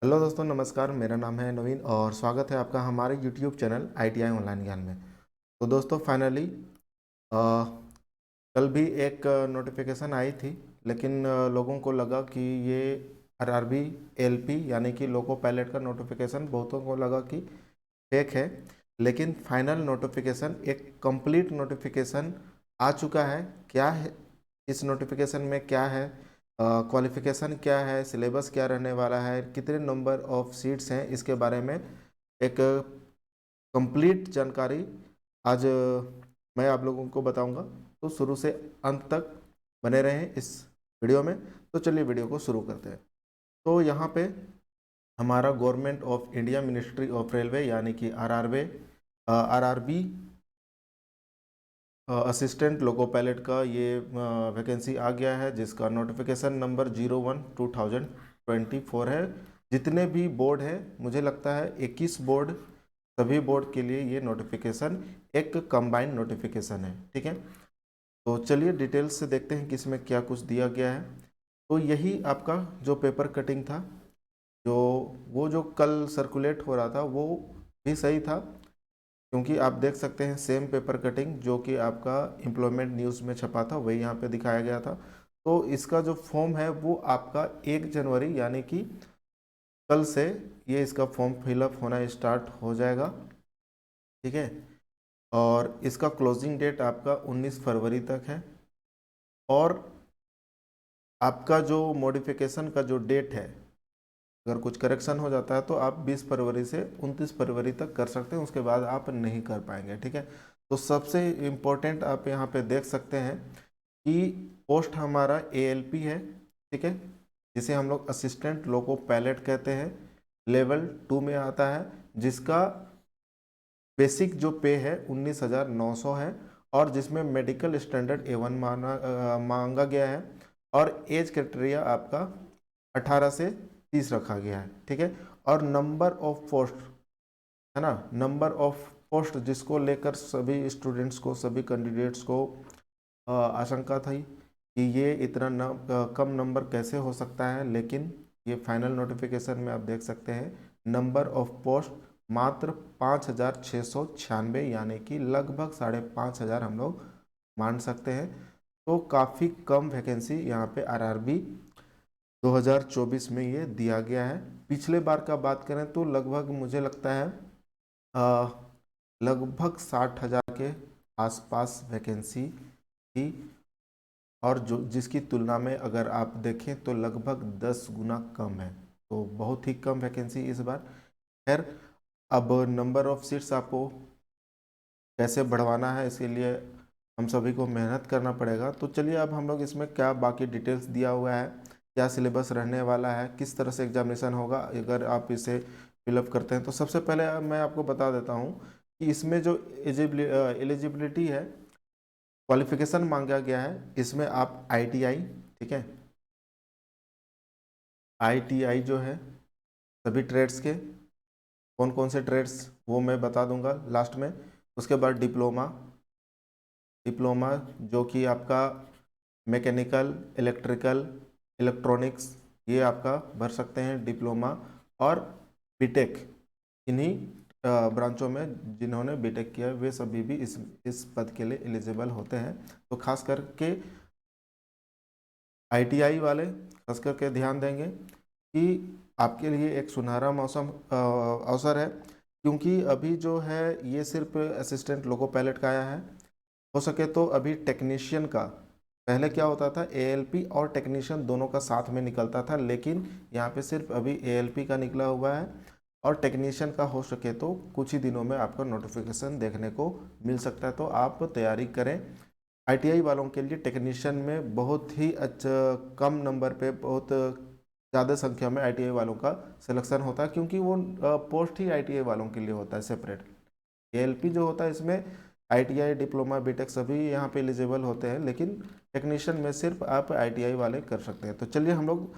Hello दोस्तों, नमस्कार। मेरा नाम है नवीन और स्वागत है आपका हमारे यूट्यूब चैनल आईटीआई ऑनलाइन ज्ञान में। तो दोस्तों फाइनली कल भी एक नोटिफिकेशन आई थी, लेकिन लोगों को लगा कि ये आरआरबी एलपी यानी कि लोको पायलट का नोटिफिकेशन बहुतों को लगा कि फेक है। लेकिन फाइनल नोटिफिकेशन, एक कंप्लीट नोटिफिकेशन आ चुका है। क्या है इस नोटिफिकेशन में, क्या है क्वालिफिकेशन, क्या है सिलेबस, क्या रहने वाला है, कितने नंबर ऑफ सीट्स हैं, इसके बारे में एक कंप्लीट जानकारी आज मैं आप लोगों को बताऊंगा। तो शुरू से अंत तक बने रहें इस वीडियो में। तो चलिए वीडियो को शुरू करते हैं। तो यहाँ पे हमारा government of India ministry of railway यानी कि आरआरबी असिस्टेंट लोको पायलट का ये वैकेंसी आ गया है, जिसका नोटिफिकेशन नंबर 01/2024 है। जितने भी बोर्ड हैं, मुझे लगता है 21 बोर्ड, सभी बोर्ड के लिए ये नोटिफिकेशन एक कंबाइंड नोटिफिकेशन है। ठीक है, तो चलिए डिटेल्स से देखते हैं कि इसमें क्या कुछ दिया गया है। तो यही आपका जो पेपर कटिंग था, जो वो जो कल सर्कुलेट हो रहा था, वो भी सही था, क्योंकि आप देख सकते हैं सेम पेपर कटिंग जो कि आपका एम्प्लॉयमेंट न्यूज़ में छपा था, वही यहाँ पे दिखाया गया था। तो इसका जो फॉर्म है वो आपका 1 जनवरी यानी कि कल से ये इसका फॉर्म फिलअप होना स्टार्ट हो जाएगा। ठीक है, और इसका क्लोजिंग डेट आपका 19 फरवरी तक है। और आपका जो मॉडिफिकेशन का जो डेट है, अगर कुछ करेक्शन हो जाता है तो आप 20 फरवरी से 29 फरवरी तक कर सकते हैं, उसके बाद आप नहीं कर पाएंगे। ठीक है, तो सबसे इम्पोर्टेंट आप यहाँ पे देख सकते हैं कि पोस्ट हमारा एएलपी है। ठीक है, जिसे हम लोग असिस्टेंट लोको पायलट कहते हैं, लेवल 2 में आता है, जिसका बेसिक जो पे है 19,900 है, और जिसमें मेडिकल स्टैंडर्ड A1 मांगा गया है, और एज क्राइटेरिया आपका 18 से 30 रखा गया है। ठीक है, और नंबर ऑफ पोस्ट है ना, नंबर ऑफ पोस्ट जिसको लेकर सभी स्टूडेंट्स को, सभी कैंडिडेट्स को आशंका थी कि ये इतना कम नंबर कैसे हो सकता है, लेकिन ये फाइनल नोटिफिकेशन में आप देख सकते हैं नंबर ऑफ पोस्ट मात्र 5,696, यानी कि लगभग 5,500 हम लोग मान सकते हैं। तो काफ़ी कम वैकेंसी यहाँ पे आरआरबी 2024 में ये दिया गया है। पिछले बार का बात करें तो लगभग मुझे लगता है अ, लगभग 60,000 के आसपास वैकेंसी थी, और जो जिसकी तुलना में अगर आप देखें तो लगभग 10 गुना कम है। तो बहुत ही कम वैकेंसी इस बार। खैर, अब नंबर ऑफ सीट्स आपको कैसे बढ़वाना है, इसके लिए हम सभी को मेहनत करना पड़ेगा। तो चलिए अब हम लोग इसमें क्या बाकी डिटेल्स दिया हुआ है, क्या सिलेबस रहने वाला है, किस तरह से एग्जामिनेशन होगा अगर आप इसे फिलअप करते हैं। तो सबसे पहले मैं आपको बता देता हूँ कि इसमें जो एलिजिबिलिटी है, क्वालिफिकेशन मांगा गया है, इसमें आप आईटीआई, ठीक है, आईटीआई जो है सभी ट्रेड्स के, कौन कौन से ट्रेड्स वो मैं बता दूंगा लास्ट में। उसके बाद डिप्लोमा, डिप्लोमा जो कि आपका मैकेनिकल, इलेक्ट्रिकल, इलेक्ट्रॉनिक्स, ये आपका भर सकते हैं डिप्लोमा। और बीटेक, इन्हीं ब्रांचों में जिन्होंने बीटेक किया है वे सभी भी इस पद के लिए एलिजिबल होते हैं। तो खास करके आईटीआई वाले खास करके ध्यान देंगे कि आपके लिए एक सुनहरा मौसम अवसर है, क्योंकि अभी जो है ये सिर्फ असिस्टेंट लोको पायलट का आया है। हो सके तो अभी टेक्नीशियन का, पहले क्या होता था एएलपी और टेक्नीशियन दोनों का साथ में निकलता था, लेकिन यहाँ पे सिर्फ अभी एएलपी का निकला हुआ है, और टेक्नीशियन का हो सके तो कुछ ही दिनों में आपको नोटिफिकेशन देखने को मिल सकता है। तो आप तैयारी करें। आईटीआई वालों के लिए टेक्नीशियन में बहुत ही अच्छा, कम नंबर पे बहुत ज़्यादा संख्या में आईटीआई वालों का सिलेक्शन होता है, क्योंकि वो पोस्ट ही आईटीआई वालों के लिए होता है सेपरेट। एएलपी जो होता है इसमें आईटीआई, डिप्लोमा, बीटेक सभी यहाँ पे एलिजिबल होते हैं, लेकिन टेक्नीशियन में सिर्फ आप आईटीआई वाले कर सकते हैं। तो चलिए हम लोग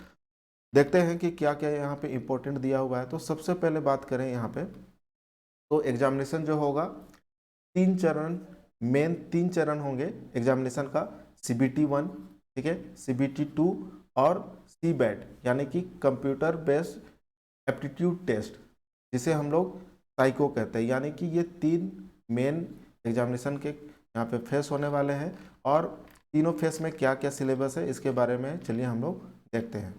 देखते हैं कि क्या क्या यहाँ पे इम्पोर्टेंट दिया हुआ है। तो सबसे पहले बात करें यहाँ पे, तो एग्जामिनेशन जो होगा 3 चरण, मेन 3 चरण होंगे एग्जामिनेशन का। CBT 1, ठीक है, CBT 2 और CBAT यानी कि कंप्यूटर बेस्ड एप्टीट्यूड टेस्ट, जिसे हम लोग साइको कहते हैं, यानी कि ये 3 मेन एग्जामिनेशन के यहाँ पे फेस होने वाले हैं। और तीनों फेस में क्या क्या सिलेबस है इसके बारे में चलिए हम लोग देखते हैं।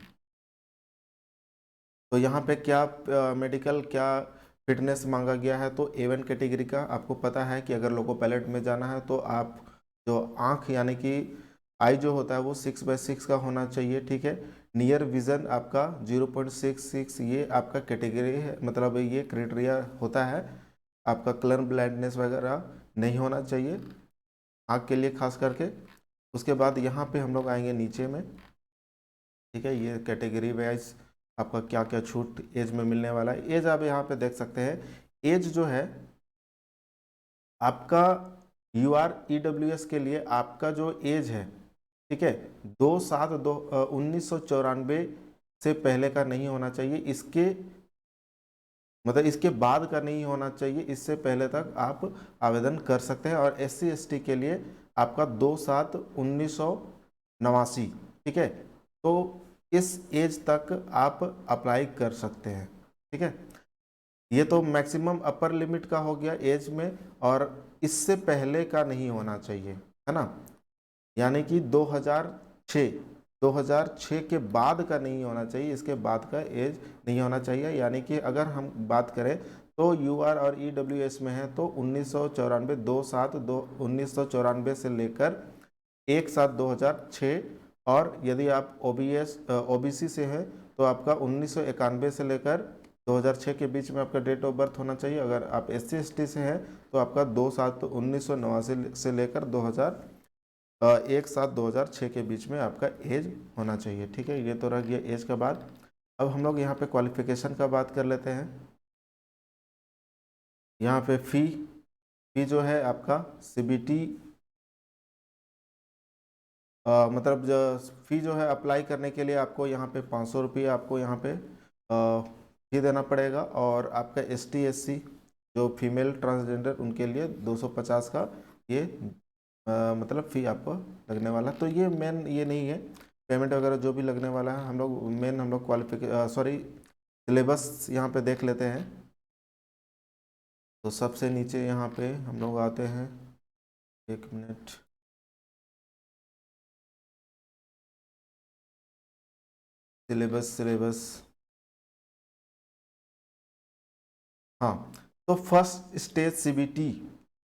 तो यहाँ पे क्या मेडिकल क्या फिटनेस मांगा गया है, तो A1 कैटेगरी का आपको पता है कि अगर लोको पायलट में जाना है तो आप जो आँख यानी कि आई जो होता है वो 6/6 का होना चाहिए, ठीक है। नियर विजन आपका 0.66, ये आपका कैटेगरी है, मतलब ये क्राइटेरिया होता है। आपका कलर ब्लाइंडनेस वगैरह नहीं होना चाहिए आँख के लिए खास करके। उसके बाद यहाँ पे हम लोग आएंगे नीचे में, ठीक है। ये कैटेगरी वाइज आपका क्या क्या छूट एज में मिलने वाला है। एज आप यहाँ पे देख सकते हैं, एज जो है आपका UR EWS के लिए आपका जो एज है, ठीक है, 1994 से पहले का नहीं होना चाहिए, इसके मतलब इसके बाद का नहीं होना चाहिए, इससे पहले तक आप आवेदन कर सकते हैं। और SC ST के लिए आपका 2/7/1989, ठीक है। तो इस एज तक आप अप्लाई कर सकते हैं, ठीक है। ये तो मैक्सिमम अपर लिमिट का हो गया एज में, और इससे पहले का नहीं होना चाहिए, है ना। यानी कि 2006 के बाद का नहीं होना चाहिए, इसके बाद का एज नहीं होना चाहिए। यानी कि अगर हम बात करें तो UR और EWS में है तो 1994, 2/7/1994 से लेकर 1/7/2006, और यदि आप OBC से हैं तो आपका 1991 से लेकर 2006 के बीच में आपका डेट ऑफ बर्थ होना चाहिए। अगर आप SC ST से हैं तो आपका 2/7/1989 से लेकर 1/7/2006 के बीच में आपका एज होना चाहिए, ठीक है। ये तो रह गया एज का बात। अब हम लोग यहाँ पे क्वालिफिकेशन का बात कर लेते हैं। यहाँ पे फी जो है आपका CBT, मतलब जो फी जो है अप्लाई करने के लिए आपको यहाँ पे 500 रुपये आपको यहाँ पे फी देना पड़ेगा। और आपका ST SC जो फीमेल ट्रांसजेंडर उनके लिए 250 का ये मतलब फ़ी आपको लगने वाला। तो ये मेन ये नहीं है, पेमेंट वगैरह जो भी लगने वाला है हम लोग मेन हम लोग सिलेबस यहाँ पे देख लेते हैं। तो सबसे नीचे यहाँ पे हम लोग आते हैं, 1 मिनट, सिलेबस, हाँ। तो फर्स्ट स्टेज CBT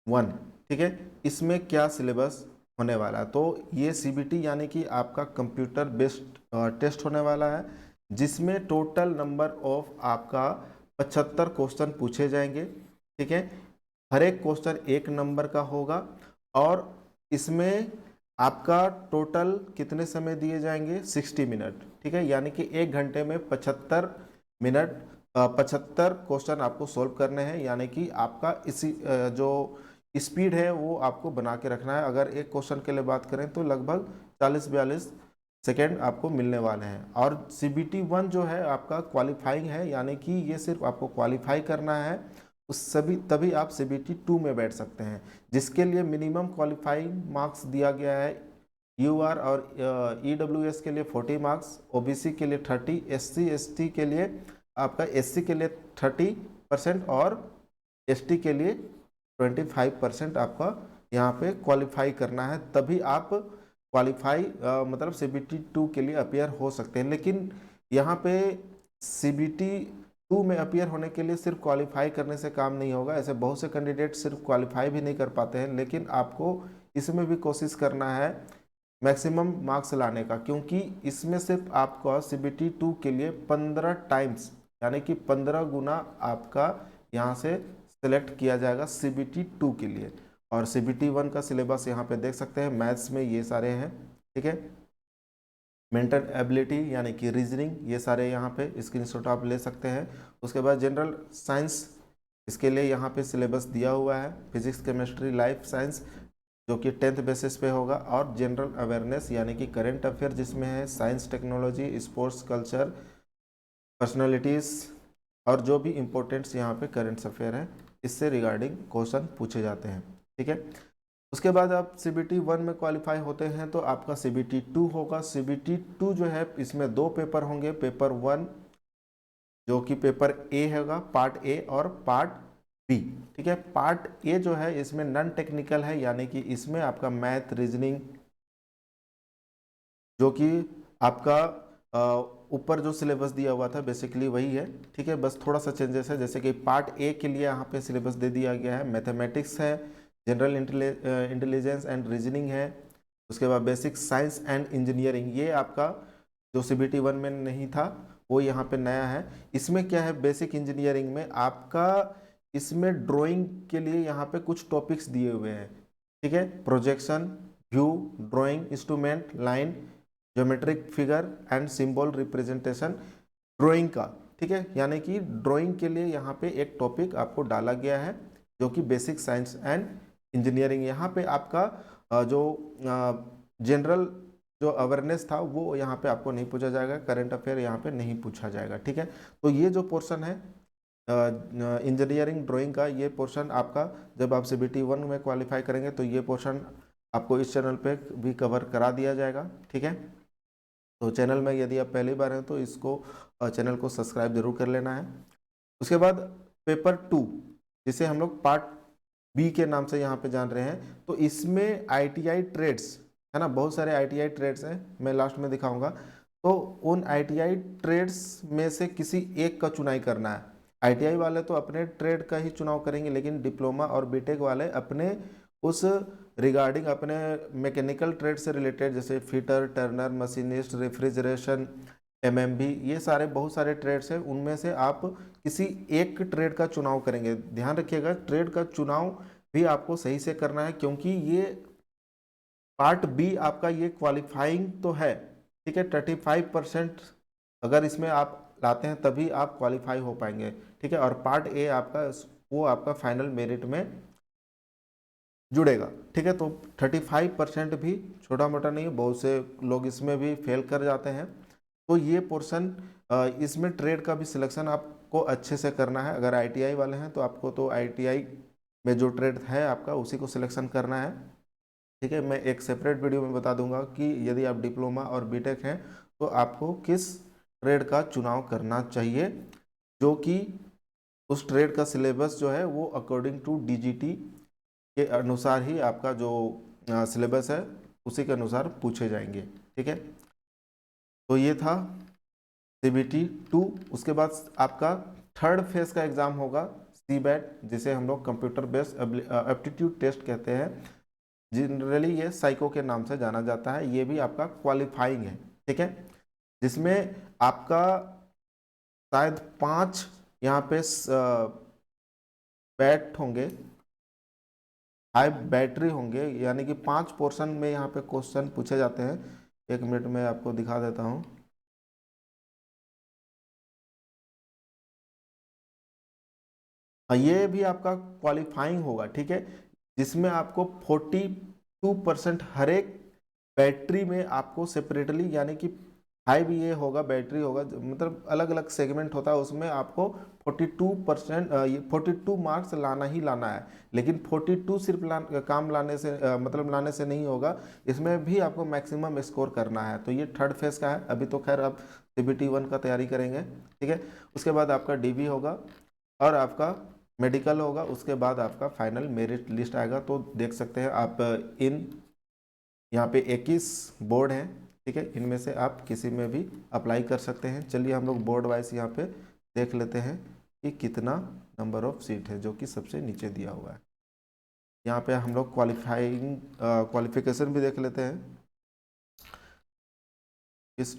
1, ठीक है, इसमें क्या सिलेबस होने वाला है। तो ये CBT यानी कि आपका कंप्यूटर बेस्ड टेस्ट होने वाला है, जिसमें टोटल नंबर ऑफ आपका 75 क्वेश्चन पूछे जाएंगे, ठीक है। हर एक क्वेश्चन 1 नंबर का होगा, और इसमें आपका टोटल कितने समय दिए जाएंगे, 60 मिनट, ठीक है। यानी कि 1 घंटे में 75 मिनट 75 क्वेश्चन आपको सोल्व करने हैं। यानी कि आपका इसी जो स्पीड है वो आपको बना के रखना है। अगर एक क्वेश्चन के लिए बात करें तो लगभग 40-42 सेकेंड आपको मिलने वाले हैं। और CBT 1 जो है आपका क्वालिफाइंग है, यानी कि ये सिर्फ आपको क्वालिफाई करना है, उस सभी तभी आप CBT 2 में बैठ सकते हैं, जिसके लिए मिनिमम क्वालिफाइंग मार्क्स दिया गया है। UR और EWS के लिए 40 मार्क्स, OBC के लिए 30, SC ST के लिए आपका SC के लिए 30% और ST के लिए 25% आपका यहाँ पे क्वालिफाई करना है, तभी आप क्वालिफाई मतलब CBT 2 के लिए अपियर हो सकते हैं। लेकिन यहाँ पे CBT 2 में अपियर होने के लिए सिर्फ क्वालिफाई करने से काम नहीं होगा। ऐसे बहुत से कैंडिडेट सिर्फ क्वालिफाई भी नहीं कर पाते हैं, लेकिन आपको इसमें भी कोशिश करना है मैक्सिमम मार्क्स लाने का, क्योंकि इसमें सिर्फ आपका CBT 2 के लिए 15 टाइम्स यानी कि 15 गुना आपका यहाँ से सेलेक्ट किया जाएगा CBT 2 के लिए। और CBT 1 का सिलेबस यहाँ पे देख सकते हैं, मैथ्स में ये सारे हैं, ठीक है। मेंटल एबिलिटी यानी कि रीजनिंग, ये सारे यहाँ पे स्क्रीनशॉट आप ले सकते हैं। उसके बाद जनरल साइंस, इसके लिए यहाँ पे सिलेबस दिया हुआ है, फिजिक्स केमिस्ट्री लाइफ साइंस जो कि 10th बेसिस पे होगा। और जनरल अवेयरनेस यानी कि करंट अफेयर, जिसमें है science technology sports culture personalities और जो भी इम्पोर्टेंट्स यहाँ पे करंट अफेयर हैं, इससे रिगार्डिंग क्वेश्चन पूछे जाते हैं, ठीक है। उसके बाद आप CBT 1 में क्वालिफाई होते हैं तो आपका CBT 2 होगा। CBT 2 जो है इसमें 2 पेपर होंगे, पेपर 1 जो कि पेपर ए होगा, पार्ट ए और पार्ट बी। ठीक है, पार्ट ए जो है इसमें नॉन टेक्निकल है, यानी कि इसमें आपका मैथ, रीजनिंग, जो कि आपका ऊपर जो सिलेबस दिया हुआ था बेसिकली वही है। ठीक है, बस थोड़ा सा चेंजेस है, जैसे कि पार्ट ए के लिए यहाँ पे सिलेबस दे दिया गया है, मैथमेटिक्स है, जनरल इंटेलिजेंस एंड रीजनिंग है, उसके बाद बेसिक साइंस एंड इंजीनियरिंग, ये आपका जो CBT 1 में नहीं था वो यहाँ पे नया है। इसमें क्या है, बेसिक इंजीनियरिंग में आपका इसमें ड्राइंग के लिए यहाँ पे कुछ टॉपिक्स दिए हुए हैं। ठीक है, projection, view, drawing, instrument, line, geometric figure and symbol representation drawing का। ठीक है, यानी कि ड्राइंग के लिए यहाँ पे एक टॉपिक आपको डाला गया है जो कि बेसिक साइंस एंड इंजीनियरिंग। यहाँ पे आपका जो जनरल जो अवेयरनेस था वो यहाँ पे आपको नहीं पूछा जाएगा, करंट अफेयर यहाँ पे नहीं पूछा जाएगा। ठीक है, तो ये जो पोर्शन है इंजीनियरिंग ड्राइंग का, ये पोर्शन आपका जब आप CBT 1 में क्वालिफाई करेंगे तो ये पोर्शन आपको इस चैनल पे भी कवर करा दिया जाएगा। ठीक है, तो चैनल में यदि आप पहली बार हैं तो इसको चैनल को सब्सक्राइब जरूर कर लेना है। उसके बाद पेपर 2 जिसे हम लोग पार्ट बी के नाम से यहाँ पे जान रहे हैं, तो इसमें ITI ट्रेड्स है ना, बहुत सारे ITI ट्रेड्स हैं, मैं लास्ट में दिखाऊंगा। तो उन ITI ट्रेड्स में से किसी एक का चुनाई करना है। ITI वाले तो अपने ट्रेड का ही चुनाव करेंगे, लेकिन डिप्लोमा और बीटेक वाले अपने उस रिगार्डिंग अपने मैकेनिकल ट्रेड से रिलेटेड, जैसे fitter, Turner, machinist, refrigeration, MMB, ये सारे बहुत सारे ट्रेड्स हैं, उनमें से आप किसी एक ट्रेड का चुनाव करेंगे। ध्यान रखिएगा, ट्रेड का चुनाव भी आपको सही से करना है, क्योंकि ये पार्ट बी आपका ये क्वालिफाइंग तो है। ठीक है, 35% अगर इसमें आप लाते हैं तभी आप क्वालिफाई हो पाएंगे। ठीक है, और पार्ट ए आपका वो आपका फाइनल मेरिट में जुड़ेगा। ठीक है, तो 35% भी छोटा मोटा नहीं है, बहुत से लोग इसमें भी फेल कर जाते हैं। तो ये पोर्शन इसमें ट्रेड का भी सिलेक्शन आपको अच्छे से करना है। अगर ITI वाले हैं तो आपको तो ITI में जो ट्रेड है आपका उसी को सिलेक्शन करना है। ठीक है, मैं एक सेपरेट वीडियो में बता दूंगा कि यदि आप डिप्लोमा और बीटेक हैं तो आपको किस ट्रेड का चुनाव करना चाहिए, जो कि उस ट्रेड का सिलेबस जो है वो अकॉर्डिंग टू DGT के अनुसार ही आपका जो सिलेबस है उसी के अनुसार पूछे जाएंगे। ठीक है, तो ये था CBT 2। उसके बाद आपका थर्ड फेज का एग्जाम होगा CBAT, जिसे हम लोग कंप्यूटर बेस्ड एप्टीट्यूड टेस्ट कहते हैं। जनरली ये साइको के नाम से जाना जाता है। ये भी आपका क्वालिफाइंग है। ठीक है, जिसमें आपका शायद 5 यहाँ पे बैट होंगे, 5 बैटरी होंगे, यानी कि 5 पोर्शन में यहाँ पे क्वेश्चन पूछे जाते हैं। 1 मिनट में आपको दिखा देता हूँ। ये भी आपका क्वालिफाइंग होगा। ठीक है, जिसमें आपको 42% हर एक बैटरी में आपको सेपरेटली, यानी कि 5 ये होगा बैटरी होगा, मतलब अलग अलग सेगमेंट होता है, उसमें आपको 42 मार्क्स लाना ही लाना है। लेकिन 42 सिर्फ काम लाने से मतलब लाने से नहीं होगा, इसमें भी आपको मैक्सिमम स्कोर करना है। तो ये थर्ड फेज का है। अभी तो खैर आप CBT 1 का तैयारी करेंगे। ठीक है, उसके बाद आपका DB होगा और आपका मेडिकल होगा, उसके बाद आपका फाइनल मेरिट लिस्ट आएगा। तो देख सकते हैं आप इन यहाँ पे 21 बोर्ड हैं। ठीक है, इनमें से आप किसी में भी अप्लाई कर सकते हैं। चलिए हम लोग बोर्ड वाइज यहाँ पे देख लेते हैं कि कितना नंबर ऑफ सीट है, जो कि सबसे नीचे दिया हुआ है। यहाँ पे हम लोग क्वालिफिकेशन भी देख लेते हैं, इस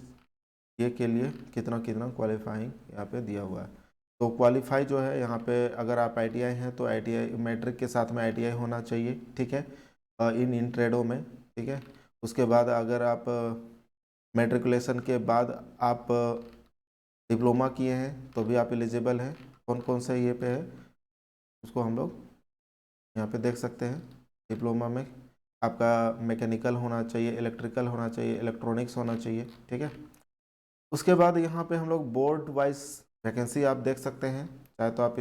ये के लिए कितना कितना क्वालिफाइंग यहाँ पे दिया हुआ है। तो क्वालिफाई जो है यहाँ पे, अगर आप ITI हैं तो ITI मैट्रिक के साथ में ITI होना चाहिए। ठीक है, इन ट्रेडों में। ठीक है, उसके बाद अगर आप मैट्रिकुलेशन के बाद आप डिप्लोमा किए हैं तो भी आप एलिजिबल हैं। कौन कौन से ये पे है उसको हम लोग यहाँ पे देख सकते हैं। डिप्लोमा में आपका मैकेनिकल होना चाहिए, इलेक्ट्रिकल होना चाहिए, इलेक्ट्रॉनिक्स होना चाहिए। ठीक है, उसके बाद यहाँ पे हम लोग बोर्ड वाइज वैकेंसी आप देख सकते हैं। चाहे तो आप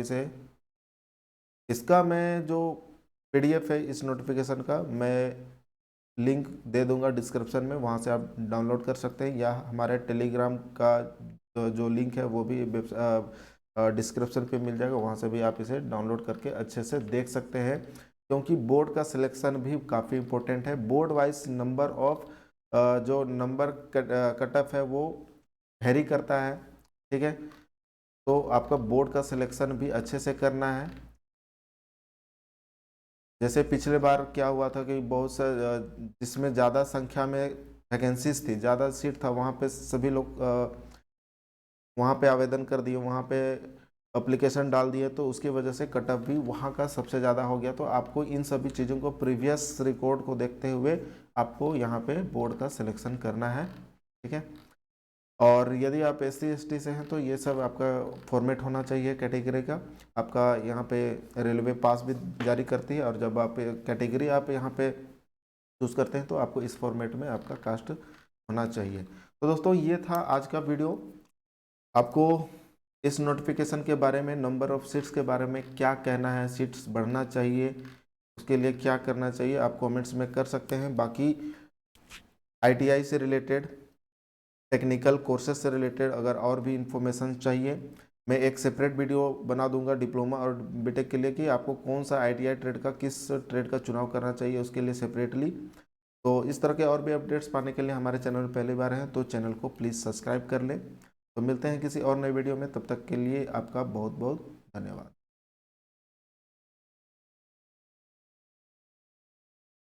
इसका मैं जो PDF है इस नोटिफिकेशन का, मैं लिंक दे दूंगा डिस्क्रिप्शन में, वहाँ से आप डाउनलोड कर सकते हैं, या हमारे टेलीग्राम का जो लिंक है वो भी डिस्क्रिप्शन पे मिल जाएगा, वहाँ से भी आप इसे डाउनलोड करके अच्छे से देख सकते हैं। क्योंकि बोर्ड का सिलेक्शन भी काफ़ी इम्पोर्टेंट है। बोर्ड वाइज नंबर ऑफ जो नंबर कट ऑफ है वो वेरी करता है, ठीक है। तो आपका बोर्ड का सिलेक्शन भी अच्छे से करना है। जैसे पिछले बार क्या हुआ था कि बहुत से जिसमें ज़्यादा संख्या में वैकेंसीज थी, ज़्यादा सीट था, वहाँ पे सभी लोग वहाँ पे आवेदन कर दिए, वहाँ पे एप्लीकेशन डाल दिए, तो उसकी वजह से कट ऑफ भी वहाँ का सबसे ज़्यादा हो गया। तो आपको इन सभी चीज़ों को, प्रीवियस रिकॉर्ड को देखते हुए आपको यहाँ पे बोर्ड का सिलेक्शन करना है, ठीक है। और यदि आप SC ST से हैं तो ये सब आपका फॉर्मेट होना चाहिए कैटेगरी का। आपका यहाँ पे रेलवे पास भी जारी करती है, और जब आप कैटेगरी आप यहाँ पे चूज़ करते हैं तो आपको इस फॉर्मेट में आपका कास्ट होना चाहिए। तो दोस्तों ये था आज का वीडियो। आपको इस नोटिफिकेशन के बारे में, नंबर ऑफ सीट्स के बारे में क्या कहना है, सीट्स बढ़ना चाहिए उसके लिए क्या करना चाहिए, आप कमेंट्स में कर सकते हैं। बाकी ITI से रिलेटेड, टेक्निकल कोर्सेज से रिलेटेड अगर और भी इंफॉर्मेशन चाहिए, मैं एक सेपरेट वीडियो बना दूंगा डिप्लोमा और बीटेक के लिए कि आपको कौन सा ITI ट्रेड का, किस ट्रेड का चुनाव करना चाहिए उसके लिए सेपरेटली। तो इस तरह के और भी अपडेट्स पाने के लिए हमारे चैनल में पहली बार हैं तो चैनल को प्लीज़ सब्सक्राइब कर लें। तो मिलते हैं किसी और नए वीडियो में, तब तक के लिए आपका बहुत बहुत धन्यवाद।